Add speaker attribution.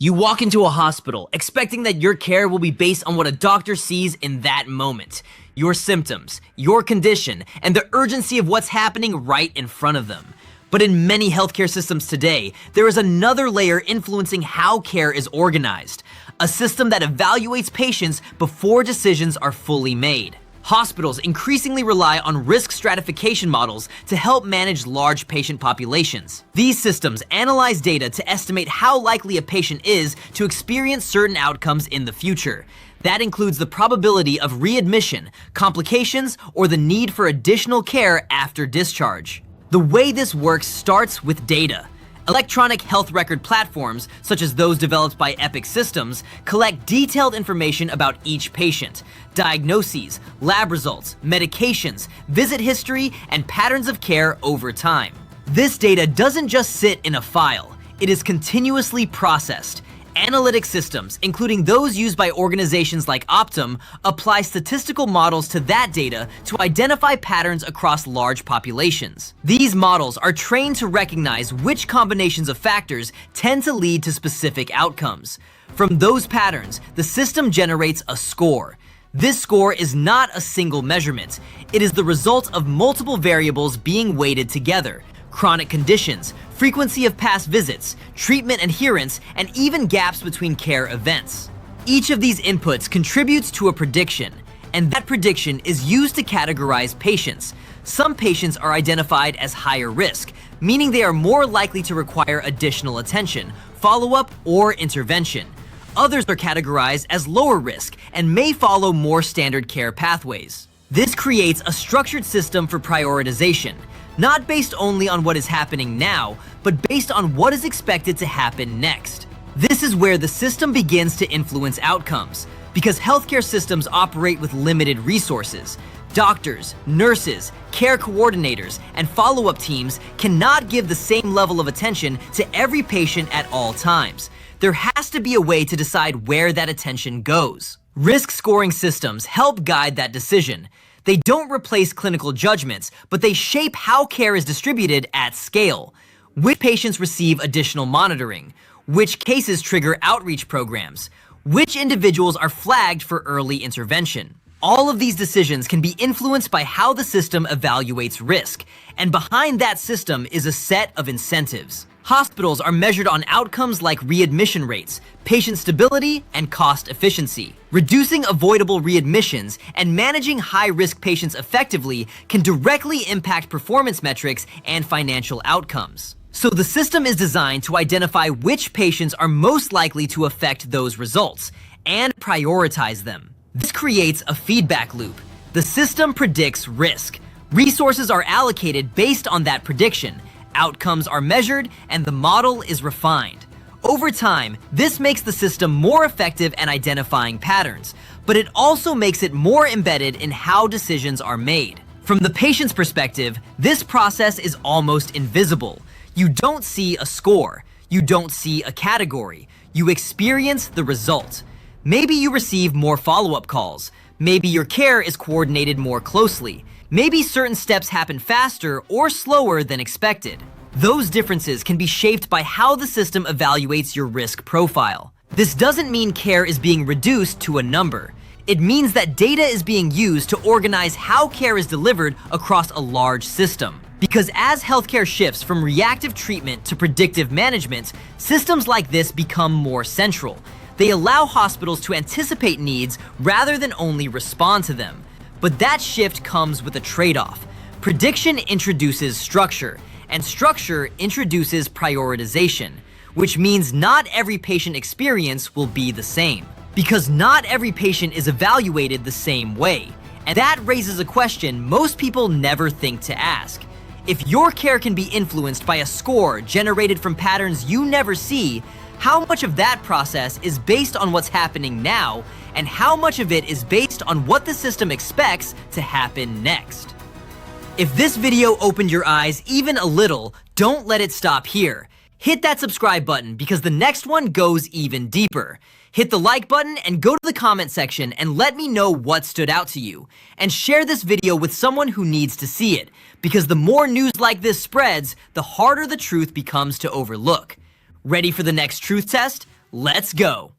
Speaker 1: You walk into a hospital expecting that your care will be based on what a doctor sees in that moment. Your symptoms, your condition, and the urgency of what's happening right in front of them. But in many healthcare systems today, there is another layer influencing how care is organized. A system that evaluates patients before decisions are fully made. Hospitals increasingly rely on risk stratification models to help manage large patient populations. These systems analyze data to estimate how likely a patient is to experience certain outcomes in the future. That includes the probability of readmission, complications, or the need for additional care after discharge. The way this works starts with data. Electronic health record platforms, such as those developed by Epic Systems, collect detailed information about each patient, diagnoses, lab results, medications, visit history, and patterns of care over time. This data doesn't just sit in a file, it is continuously processed. Analytic systems, including those used by organizations like Optum, apply statistical models to that data to identify patterns across large populations. These models are trained to recognize which combinations of factors tend to lead to specific outcomes. From those patterns, the system generates a score. This score is not a single measurement. It is the result of multiple variables being weighted together. Chronic conditions, frequency of past visits, treatment adherence, and even gaps between care events. Each of these inputs contributes to a prediction, and that prediction is used to categorize patients. Some patients are identified as higher risk, meaning they are more likely to require additional attention, follow-up, or intervention. Others are categorized as lower risk and may follow more standard care pathways. This creates a structured system for prioritization, not based only on what is happening now, but based on what is expected to happen next. This is where the system begins to influence outcomes, because healthcare systems operate with limited resources. Doctors, nurses, care coordinators, and follow-up teams cannot give the same level of attention to every patient at all times. There has to be a way to decide where that attention goes. Risk scoring systems help guide that decision. They don't replace clinical judgments, but they shape how care is distributed at scale. Which patients receive additional monitoring? Which cases trigger outreach programs? Which individuals are flagged for early intervention? All of these decisions can be influenced by how the system evaluates risk, and behind that system is a set of incentives. Hospitals are measured on outcomes like readmission rates, patient stability, and cost efficiency. Reducing avoidable readmissions and managing high-risk patients effectively can directly impact performance metrics and financial outcomes. So the system is designed to identify which patients are most likely to affect those results and prioritize them. This creates a feedback loop. The system predicts risk. Resources are allocated based on that prediction. Outcomes are measured, and the model is refined. Over time, this makes the system more effective at identifying patterns, but it also makes it more embedded in how decisions are made. From the patient's perspective, this process is almost invisible. You don't see a score. You don't see a category. You experience the result. Maybe you receive more follow-up calls. Maybe your care is coordinated more closely. Maybe certain steps happen faster or slower than expected. Those differences can be shaped by how the system evaluates your risk profile. This doesn't mean care is being reduced to a number. It means that data is being used to organize how care is delivered across a large system. Because as healthcare shifts from reactive treatment to predictive management, systems like this become more central. They allow hospitals to anticipate needs rather than only respond to them. But that shift comes with a trade-off. Prediction introduces structure, and structure introduces prioritization, which means not every patient experience will be the same. Because not every patient is evaluated the same way. And that raises a question most people never think to ask. If your care can be influenced by a score generated from patterns you never see, how much of that process is based on what's happening now, and how much of it is based on what the system expects to happen next? If this video opened your eyes even a little, don't let it stop here. Hit that subscribe button because the next one goes even deeper. Hit the like button and go to the comment section and let me know what stood out to you. And share this video with someone who needs to see it, because the more news like this spreads, the harder the truth becomes to overlook. Ready for the next truth test? Let's go!